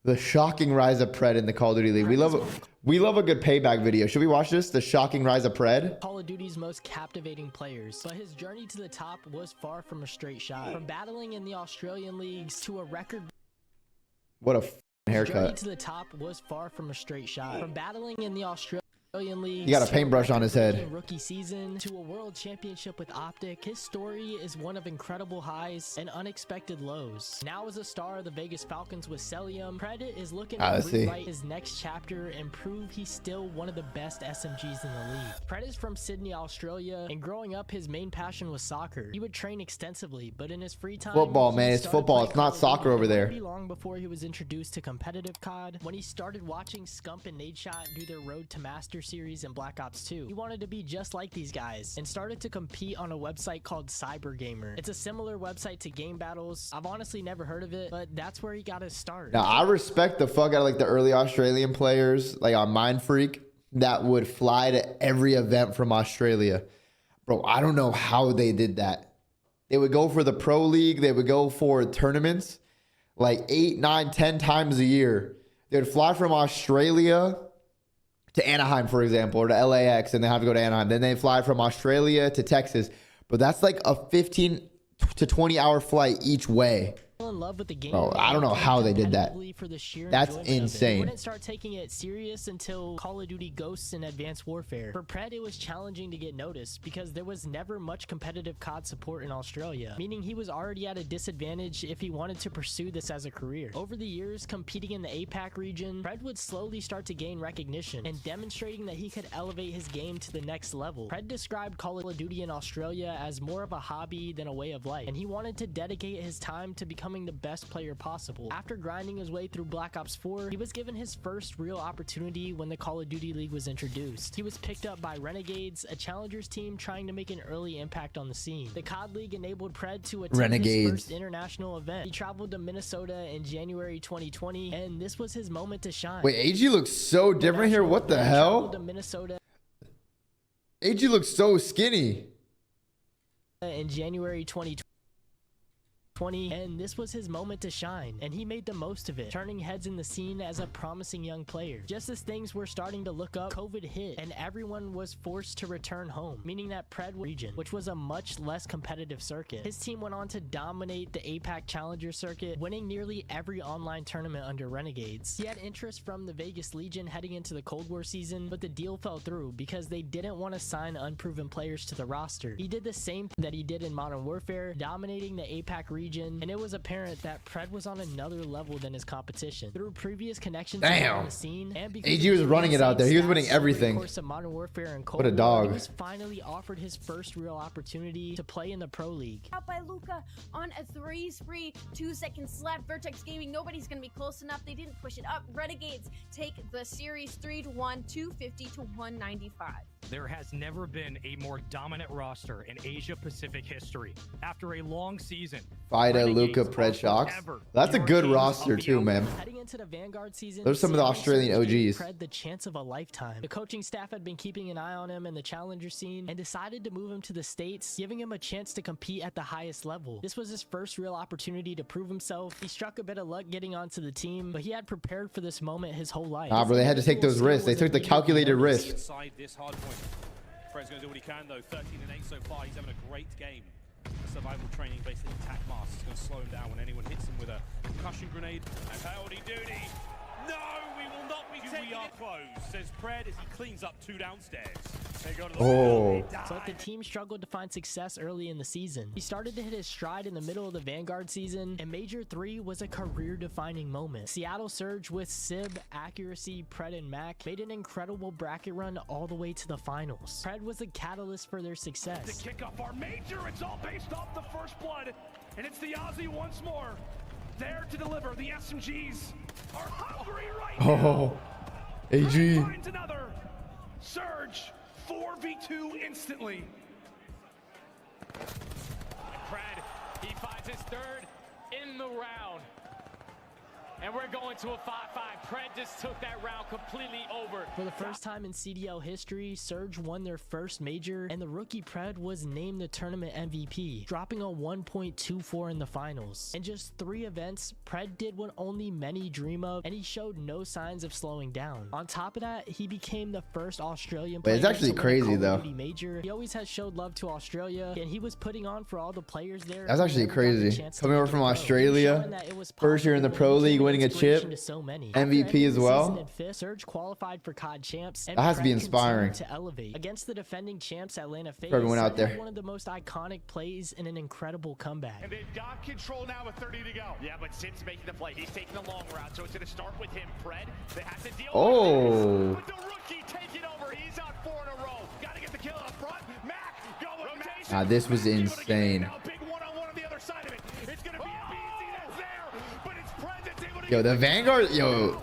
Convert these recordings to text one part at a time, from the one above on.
The shocking rise of Pred in the Call of Duty League. We love a good payback video. Should we watch this? The shocking rise of Pred? Call of Duty's most captivating players, but his journey to the top was far from a straight shot. From battling in the Australian leagues to a record. What a haircut. His journey to the top was far from a straight shot. From battling in the Australian leagues, he got a paintbrush on his head. Rookie season to a world championship with OpTic, his story is one of incredible highs and unexpected lows. Now as a star of the Vegas Falcons with Celium, Pred is looking to rewrite his next chapter and prove he's still one of the best SMGs in the league. Pred is from Sydney, Australia, and growing up his main passion was soccer. He would train extensively, but in his free time, football, man, it's football. It's not soccer over there. Long before he was introduced to competitive COD, when he started watching Scump and Nadeshot do their road to master series in Black Ops 2. He wanted to be just like these guys and started to compete on a website called CyberGamer. It's a similar website to Game Battles. I've honestly never heard of it, but that's where he got his start. Now, I respect the fuck out of like the early Australian players, like on Mind Freak, that would fly to every event from Australia. Bro, I don't know how they did that. They would go for the Pro League. They would go for tournaments like 8, 9, 10 times a year. They would fly from Australia to Anaheim, for example, or to LAX, and they have to go to Anaheim. Then they fly from Australia to Texas. But that's like a 15 to 20 hour flight each way. In love with the game. Bro, I don't know how they did that. That's insane. He wouldn't start taking it serious until Call of Duty Ghosts and Advanced Warfare. For Pred, it was challenging to get noticed because there was never much competitive COD support in Australia, meaning he was already at a disadvantage if he wanted to pursue this as a career. Over the years, competing in the APAC region, Pred would slowly start to gain recognition and demonstrating that he could elevate his game to the next level. Pred described Call of Duty in Australia as more of a hobby than a way of life, and he wanted to dedicate his time to becoming the best player possible. After grinding his way through Black Ops 4, he was given his first real opportunity when the Call of Duty League was introduced. He was picked up by Renegades, a challengers team trying to make an early impact on the scene. The COD League enabled Pred to attend his first international event. He traveled to Minnesota in January 2020, and this was his moment to shine. Wait, AG looks so different here. What the hell? To Minnesota. AG looks so skinny. In January 2020. And this was his moment to shine, and he made the most of it, turning heads in the scene as a promising young player. Just as things were starting to look up, COVID hit, and everyone was forced to return home, meaning that Pred region, which was a much less competitive circuit. His team went on to dominate the APAC Challenger circuit, winning nearly every online tournament under Renegades. He had interest from the Vegas Legion heading into the Cold War season, but the deal fell through because they didn't want to sign unproven players to the roster. He did the same thing that he did in Modern Warfare, dominating the APAC region, and it was apparent that Pred was on another level than his competition. Through previous connections on the scene, and because AG was running it out there. He was winning everything. Of Modern Warfare and Cold what a dog. War, he was finally offered his first real opportunity to play in the Pro League. Out by Luca on a 3 spree, 2 second slap. Vertex Gaming, nobody's gonna be close enough. They didn't push it up. Renegades take the series 3-1, 250 to 195. There has never been a more dominant roster in Asia Pacific history. After a long season, Fida, Luca, Pred, Shocks. That's a good roster too, man. Heading into the Vanguard season, those are some of the Australian OGs. Pred the chance of a lifetime. The coaching staff had been keeping an eye on him in the challenger scene and decided to move him to the States, giving him a chance to compete at the highest level. This was his first real opportunity to prove himself. He struck a bit of luck getting onto the team, but he had prepared for this moment his whole life. Nah, bro, they had to take those risks. They took the calculated risk. Inside this hard point. Fred's going to do what he can though. 13-8 so far. He's having a great game. Survival training based in attack mask is going to slow him down when anyone hits him with a concussion grenade. And howdy doody. No, we will not be taking it. We are closed, says Pred as he cleans up 2 downstairs. They go to the So the team struggled to find success early in the season. He started to hit his stride in the middle of the Vanguard season, and Major 3 was a career-defining moment. Seattle Surge with Sib, Accuracy, Pred, and Mac made an incredible bracket run all the way to the finals. Pred was a catalyst for their success. To kick off our Major, it's all based off the first blood, and it's the Aussie once more. There to deliver. The SMGs are hungry right now. AG. Finds another. Surge 4v2 instantly. Pred, he finds his third in the round. And we're going to a 5-5. Pred just took that round completely over. For the first time in CDL history, Surge won their first major, and the rookie Pred was named the tournament MVP, dropping a 1.24 in the finals. In just 3 events, Pred did what only many dream of, and he showed no signs of slowing down. On top of that, he became the first Australian player But it's actually to win a crazy, Call of though. Duty major. He always has showed love to Australia, and he was putting on for all the players there. That's actually who never got the crazy. chance to Coming over make from it pro. Australia, Showing that it was first year in the possible, pro and league, became an winning a inspiration chip, to so many. MVP After ending as the well. season in fifth, Surge qualified for COD champs, and That has to be Pred inspiring. continued to elevate. Against the defending champs Atlanta FaZe, For everyone out Surge had there. one of the most iconic plays in an incredible comeback. And they've got control now with 30 to go. Yeah, but Sid's making the play. He's taking the long route, so it's going to start with him. Pred, they have to deal Oh. with this. But the rookie taking over. He's on 4 in a row. Got to get the kill up front. Mac going rotation. Nah, this was insane. Now big one-on-one on the other side of it. It's going to be a BZ that's there, but it's Pred that's able to Yo, the get Vanguard, yo,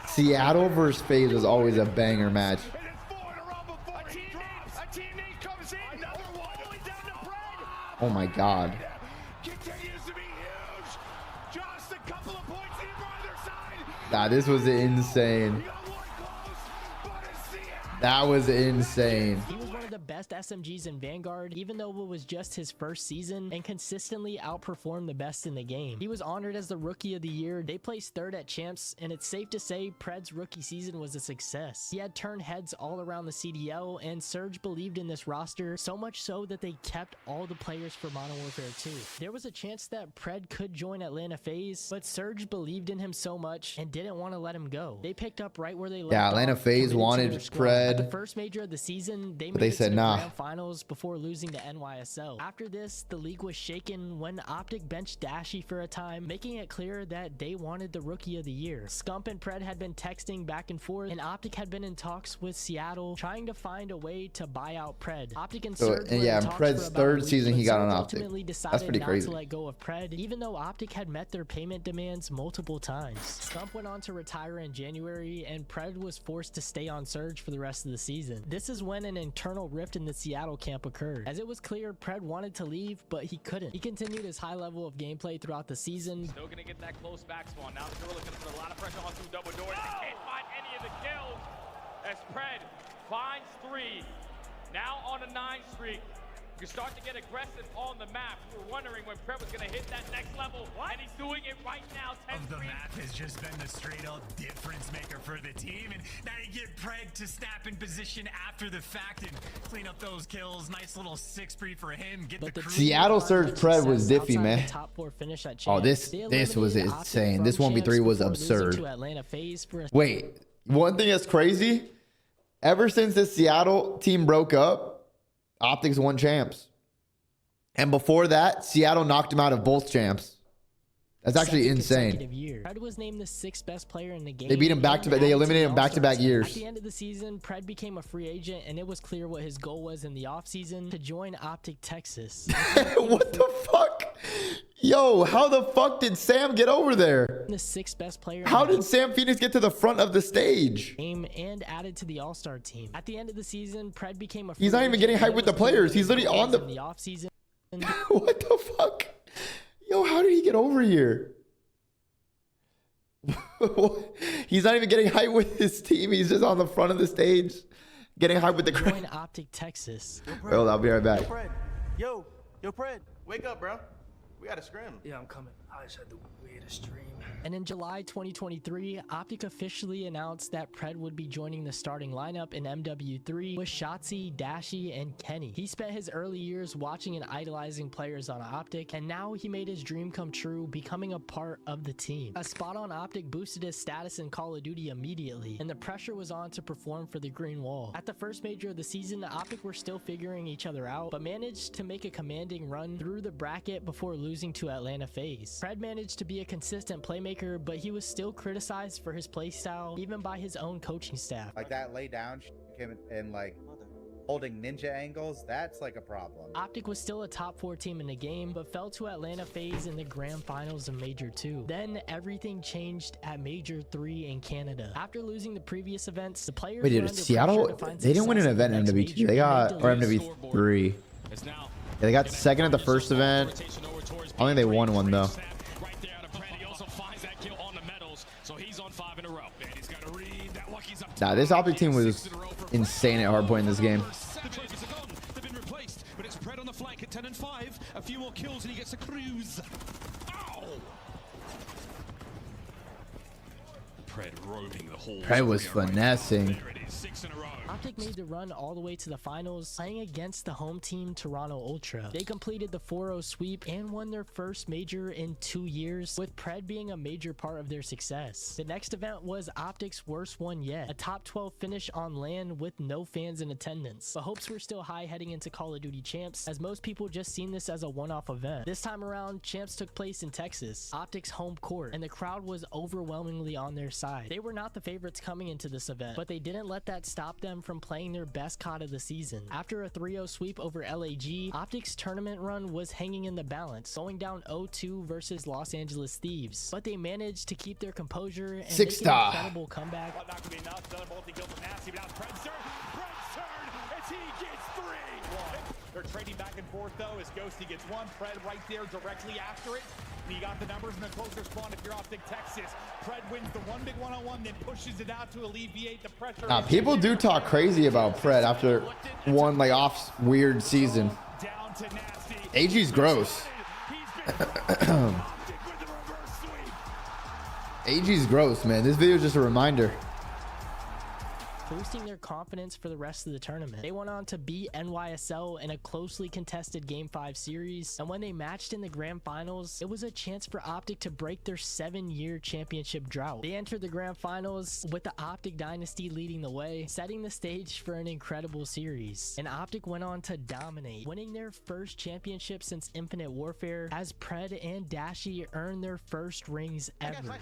Seattle versus FaZe was always a banger match. And it's 4 in a row before he drops. A team name comes in. Another one. Going down to Pred. Oh my God. Continues to be huge. Just a couple of points in for either side. Nah, this was insane. You got one close, but it's Seattle. That was insane. He was one of the best SMGs in Vanguard, even though it was just his first season, and consistently outperformed the best in the game. He was honored as the Rookie of the Year. They placed 3rd at Champs, and it's safe to say Pred's rookie season was a success. He had turned heads all around the CDL, and Surge believed in this roster, so much so that they kept all the players for Modern Warfare 2. There was a chance that Pred could join Atlanta FaZe, but Surge believed in him so much and didn't want to let him go. They picked up right where they left Yeah, off, Atlanta FaZe committed to wanted their squad. At the Pred, first major of the season, they but made they it to said the nah. grand finals before losing to NYSL. After this, the league was shaken when OpTic benched Dashy for a time, making it clear that they wanted the Rookie of the Year. Scump and Pred had been texting back and forth, and OpTic had been in talks with Seattle, trying to find a way to buy out Pred. OpTic and So, Surge and were yeah, in and talks Pred's for about third a week, season, he but got on Surge OpTic. ultimately That's decided pretty not crazy. to let go of Pred, even though OpTic had met their payment demands multiple times. Scump went on to retire in January, and Pred was forced to stay on Surge for the rest of the season. This is when an internal rift in the Seattle camp occurred, as it was clear Pred wanted to leave, but he couldn't. He continued his high level of gameplay throughout the season. Still going to get that close back spawn. Now the Gorilla going to put a lot of pressure on through double doors. They can't find any of the kills as Pred finds 3. Now on a 9 streak. You start to get aggressive on the map. We were wondering when Pred was going to hit that next level. And he's doing it right now. 10 Of the streaks. map has just been the straight up difference maker for the team, and now you get Pred to snap in position after the fact and clean up those kills. Nice little 6-3 for him. Get But the the crew. Seattle Surge Pred was diffy, outside man. the top 4 finish at Oh, champs. this was They eliminated OpTic insane. from This 1v3 champs was before losing absurd. to Atlanta FaZe for a Wait, one thing that's crazy, ever since the Seattle team broke up, OpTic's won champs. And before that, Seattle knocked him out of both champs. That's actually second insane. consecutive year. Pred was named the 6th best player in the game. They beat him back to back. and They added eliminated the him back to back All-Star team. years. At the end of the season, Pred became a free agent, and it was clear what his goal was in the offseason, to join OpTic Texas. What the fuck? Yo, how the fuck did Sam get over there? The 6th best player How in the did Sam Phoenix get to the front of the stage? game and added to the All-Star team. At the end of the season, Pred became a free He's not even agent, getting and hyped it with was the clear players. what He's his literally goal on was the- in the offseason. What the fuck? Yo, how did he get over here? He's not even getting hyped with his team. He's just on the front of the stage, getting hyped with the Join crowd. OpTic Texas. Well, I'll be right back. Pred. Yo, Pred, wake up, bro. We got to scrim. Yeah, I'm coming. I just had to wait a stream. And in July 2023, OpTic officially announced that Pred would be joining the starting lineup in MW3 with Shotzi, Dashy, and Kenny. He spent his early years watching and idolizing players on OpTic, and now he made his dream come true, becoming a part of the team. A spot on OpTic boosted his status in Call of Duty immediately, and the pressure was on to perform for the Green Wall. At the first major of the season, OpTic were still figuring each other out, but managed to make a commanding run through the bracket before losing to Atlanta FaZe. Pred managed to be a consistent playmaker, but he was still criticized for his playstyle, even by his own coaching staff. Like that lay down came in like holding ninja angles, that's like a problem. OpTic was still a top 4 team in the game, but fell to Atlanta FaZe in the grand finals of Major 2. Then everything changed at Major 3 in Canada. After losing the previous events, the players Wait, were dude, under Seattle, pressure to find they didn't win an success event in in the next MW2. major, They got, and or delayed MW3. Yeah, they got second at the first event. I think they won one though. Right there out of Pred. He also finds that kill 5 in a row. And he's got to read that Lucky's up. Nah, this OpTic team was insane at hardpoint in this game. The trophies are gone. They've been replaced, but it's Pred on the flank at 10 and 5. A few more kills and he gets a cruise. Ow! Pred roaming the halls. Pred was finessing. There it is, 6 in a row. OpTic made the run all the way to the finals, playing against the home team Toronto Ultra. They completed the 4-0 sweep and won their first major in 2 years, with Pred being a major part of their success. The next event was OpTic's worst one yet, a top 12 finish on land with no fans in attendance. But hopes were still high heading into Call of Duty Champs, as most people just seen this as a one-off event. This time around, Champs took place in Texas, OpTic's home court, and the crowd was overwhelmingly on their side. They were not the favorites coming into this event, but they didn't let that stop them from playing their best COD of the season. After a 3-0 sweep over LAG, OpTic's tournament run was hanging in the balance, going down 0-2 versus Los Angeles Thieves. But they managed to keep their composure and make an incredible comeback. Not going to be enough. Another multi-kill from Nasty, but now Pred's turn. Pred's turn as he gets 3. They're trading back and forth though as Ghosty gets 1. Pred right there directly after it. And you got the numbers in the closer spawn if you're OpTic Texas. Pred wins the one big one-on-one, then pushes it out to alleviate the pressure. Now, people do talk crazy about Pred after one like off weird season. Down to Nasty. AG's gross. AG's gross, man. This video is just a reminder. Boosting their confidence for the rest of the tournament. They went on to beat NYSL in a closely contested Game 5 series, and when they matched in the grand finals, it was a chance for OpTic to break their 7-year championship drought. They entered the grand finals with the OpTic dynasty leading the way, setting the stage for an incredible series. And OpTic went on to dominate, winning their first championship since Infinite Warfare, as Pred and Dashi earned their first rings ever.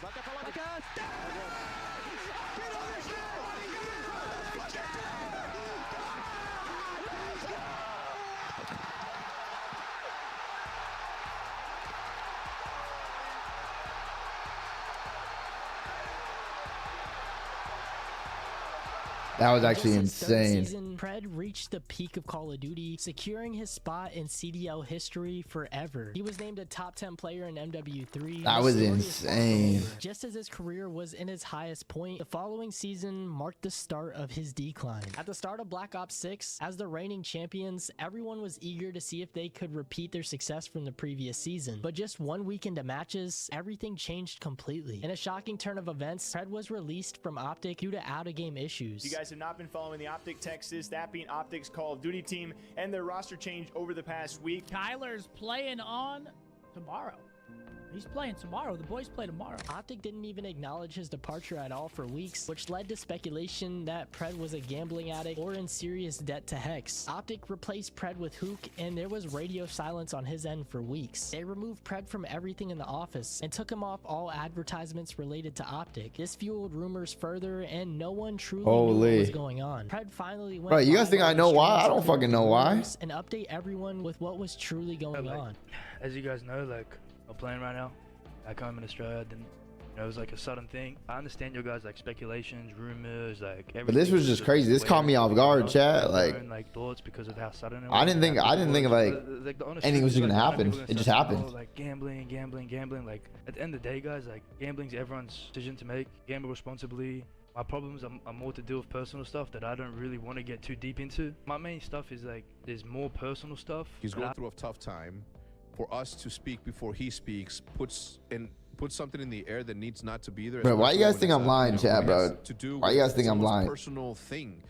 That was actually Just his third insane. Season, Pred reached the peak of Call of Duty, securing his spot in CDL history forever. He was named a top 10 player in MW3. That was insane. Just as his career was in its highest point, the following season marked the start of his decline. At the start of Black Ops 6, as the reigning champions, everyone was eager to see if they could repeat their success from the previous season. But just 1 week into matches, everything changed completely. In a shocking turn of events, Pred was released from OpTic due to out-of-game issues. You guys have not been following the OpTic Texas, that being OpTic's Call of Duty team, and their roster change over the past week. Kyler's playing on tomorrow. He's playing tomorrow. The boys play tomorrow. OpTic didn't even acknowledge his departure at all for weeks, which led to speculation that Pred was a gambling addict or in serious debt to Hex. OpTic replaced Pred with Hook, and there was radio silence on his end for weeks. They removed Pred from everything in the office and took him off all advertisements related to OpTic. This fueled rumors further, and no one truly knew what was going on. Pred finally went. Bro, you guys think I know why? I don't fucking know why. And update everyone with what was truly going on. As you guys know, like, I'm playing right now. I come in Australia, then it was like a sudden thing. I understand your guys like speculations, rumors, like everything. But this was just crazy. This caught me off guard, chat. Like thoughts because of how sudden it was. I didn't think like anything was gonna happen. It just happened. Like gambling. Like at the end of the day, guys, like gambling's everyone's decision to make. Gamble responsibly. My problems are more to do with personal stuff that I don't really want to get too deep into. My main stuff is like there's more personal stuff. He's going through a tough time. For us to speak before he speaks puts something in the air that needs not to be there. Bro, why you guys think I'm lying, chat, bro? Why you guys think I'm lying? Personal thing.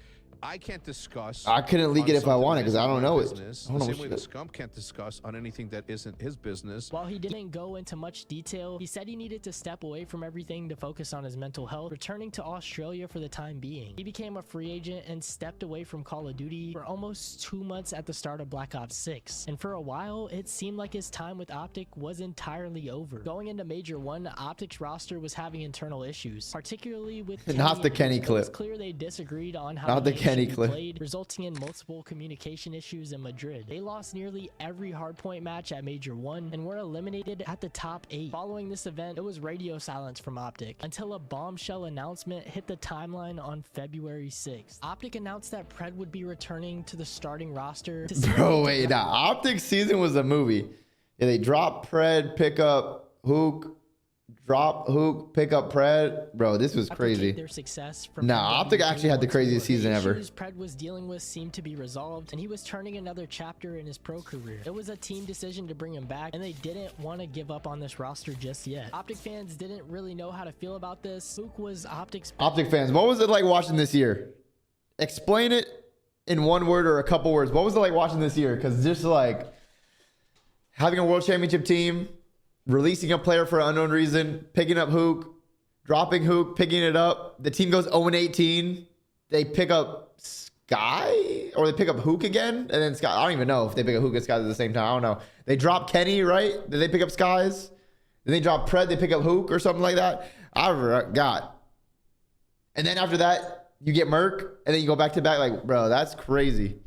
I can't discuss. I couldn't leak it if I wanted because I don't know it. The same way the scum can't discuss on anything that isn't his business. While he didn't go into much detail, he said he needed to step away from everything to focus on his mental health, returning to Australia for the time being. He became a free agent and stepped away from Call of Duty for almost 2 months at the start of Black Ops 6. And for a while, it seemed like his time with OpTic was entirely over. Going into Major 1, OpTic's roster was having internal issues, particularly with not the Kenny clip. It was clear they disagreed on how not the Kenny clip. Played, resulting in multiple communication issues in Madrid. They lost nearly every hardpoint match at Major 1 and were eliminated at the top 8. Following this event, it was radio silence from OpTic until a bombshell announcement hit the timeline on February 6th. OpTic announced that Pred would be returning to the starting roster. Bro, wait, nah. OpTic season was a movie. Yeah, they dropped Pred, pick up Hook, drop hook, pick up Pred. Bro, this was crazy. Their success from Nah, OpTic actually had the craziest season ever. The issues Pred was dealing with seemed to be resolved, and he was turning another chapter in his pro career. It was a team decision to bring him back, and they didn't want to give up on this roster just yet. OpTic fans didn't really know how to feel about this. Hook was OpTic's... OpTic fans, what was it like watching this year? Explain it in one word or a couple words. What was it like watching this year? Because just like having a world championship team, releasing a player for an unknown reason, picking up Hook, dropping Hook, picking it up. The team goes 0-18. They pick up Sky, or they pick up Hook again, and then Sky. I don't even know if they pick up Hook and Skies at the same time. I don't know. They drop Kenny, right? Did they pick up Skies? Then they drop Pred, they pick up Hook or something like that. I forgot. And then after that, you get Merc, and then you go back to back. Like, bro, that's crazy.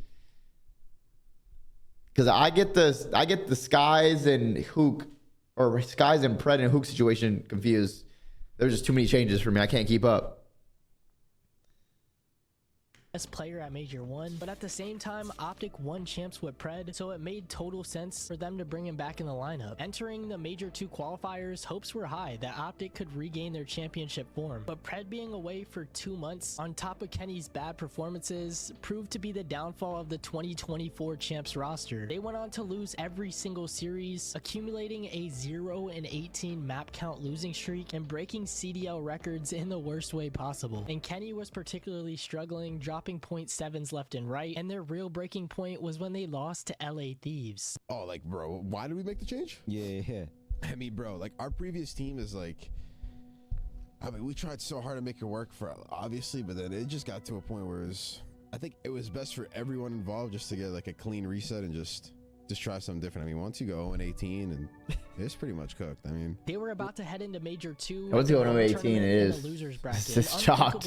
Because I get the Skies and Hook, or Skies and Pred and Hook situation confused. There's just too many changes for me. I can't keep up. Best player at Major 1, but at the same time, OpTic won champs with Pred, so it made total sense for them to bring him back in the lineup. Entering the Major 2 qualifiers, hopes were high that OpTic could regain their championship form, but Pred being away for 2 months, on top of Kenny's bad performances, proved to be the downfall of the 2024 champs roster. They went on to lose every single series, accumulating a 0-18 map count losing streak and breaking CDL records in the worst way possible. And Kenny was particularly struggling, dropping 0.7s left and right, and their real breaking point was when they lost to LA Thieves. Oh, like, bro, why did we make the change? Yeah. I mean, bro, like, our previous team is like, I mean, we tried so hard to make it work for, obviously, but then it just got to a point where I think it was best for everyone involved just to get like a clean reset and just try something different. I mean, once you go 0-18 and it's pretty much cooked. I mean, they were about to head into Major 2. Once you go 0-18, it is. It's just chalked.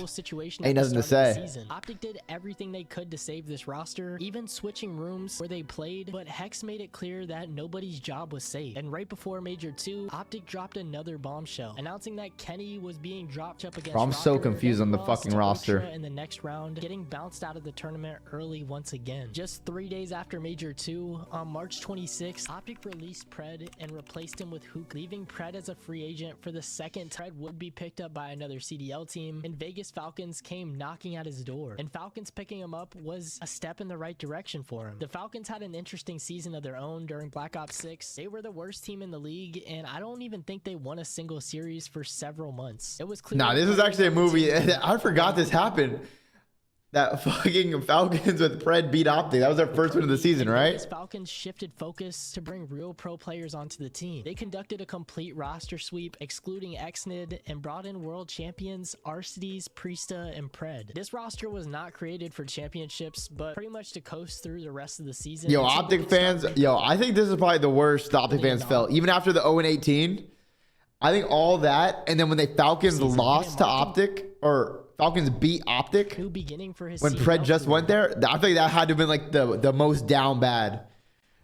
Ain't nothing to say. OpTic did everything they could to save this roster, even switching rooms where they played, but Hex made it clear that nobody's job was safe. And right before Major 2, OpTic dropped another bombshell, announcing that Kenny was being dropped up against Bro, I'm so confused on the fucking roster. In the next round, getting bounced out of the tournament early once again. Just 3 days after Major 2, on March 26th, OpTic released Pred and replaced him with Hook, leaving Pred as a free agent for the second. Pred would be picked up by another CDL team, and Vegas Falcons came knocking at his door. And Falcons picking him up was a step in the right direction for him. The Falcons had an interesting season of their own during Black Ops 6. They were the worst team in the league, and I don't even think they won a single series for several months. It was clear. Nah, this is actually a movie. I forgot this happened. That fucking Falcons with Pred beat OpTic. That was their first win of the season, right? Falcons shifted focus to bring real pro players onto the team. They conducted a complete roster sweep, excluding XNID, and brought in world champions Arcides, Priesta, and Pred. This roster was not created for championships, but pretty much to coast through the rest of the season. Yo, OpTic fans, I think this is probably the worst OpTic fans felt. Even after the 0-18, I think all that, and then when Falcons lost to OpTic, or Falcons beat OpTic when Pred just went there, I think that had to have been like the most down bad.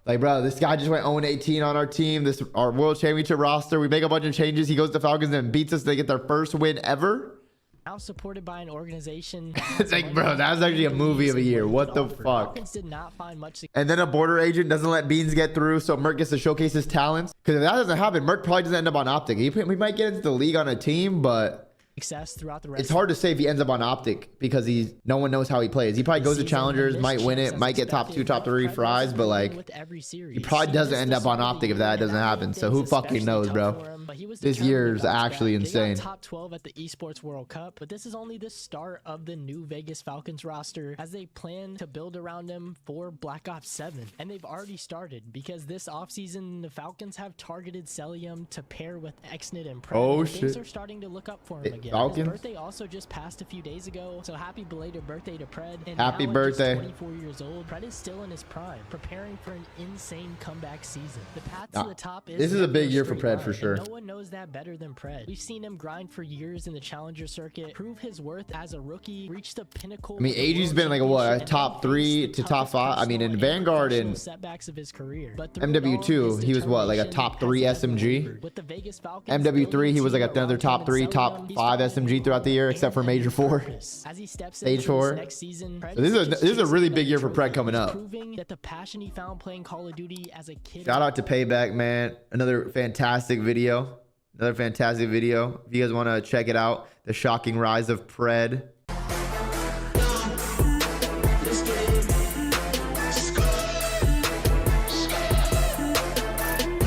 Like, bro, this guy just went 0-18 on our team, our world championship roster. We make a bunch of changes. He goes to Falcons and beats us. They get their first win ever. Now supported by an organization. It's like, bro, that's actually a movie of a year. What the fuck? Did not find much. And then a border agent doesn't let Beans get through, so Merc gets to showcase his talents. Because if that doesn't happen, Merc probably doesn't end up on OpTic. He might get into the league on a team, but success throughout the rest. It's hard to say if he ends up on OpTic because no one knows how he plays. He probably goes to challengers, might win it, might get top 2, top 3 fries, but like he probably doesn't end up on OpTic if that doesn't happen. So who fucking knows, bro? This year is actually insane. They got top 12 at the Esports World Cup, but this is only the start of the new Vegas Falcons roster as they plan to build around him for Black Ops 7. And they've already started because this offseason the Falcons have targeted Celium to pair with XNID and Pred. Oh shit. Things are starting to look up for him again. His birthday also just passed a few days ago, so happy belated birthday to Pred. And happy birthday. 24 years old, Pred is still in his prime, preparing for an insane comeback season. The path to the top is this is a big year for Pred for sure. No one knows that better than Pred. We've seen him grind for years in the challenger circuit, prove his worth as a rookie, reach the pinnacle. I mean, AG's been like a top 3 to top 5. I mean, in Vanguard and setbacks of his career. But MW2, he was like a top 3 SMG. With the Vegas Falcons, MW3, he was like another top 3, top 5 SMG throughout the year, except for Major 4, Stage 4. So this is a really big year for Pred coming up. That the passion he found playing Call of Duty as a kid. Shout out to Payback, man. Another fantastic video. Another fantastic video. If you guys want to check it out, the shocking rise of Pred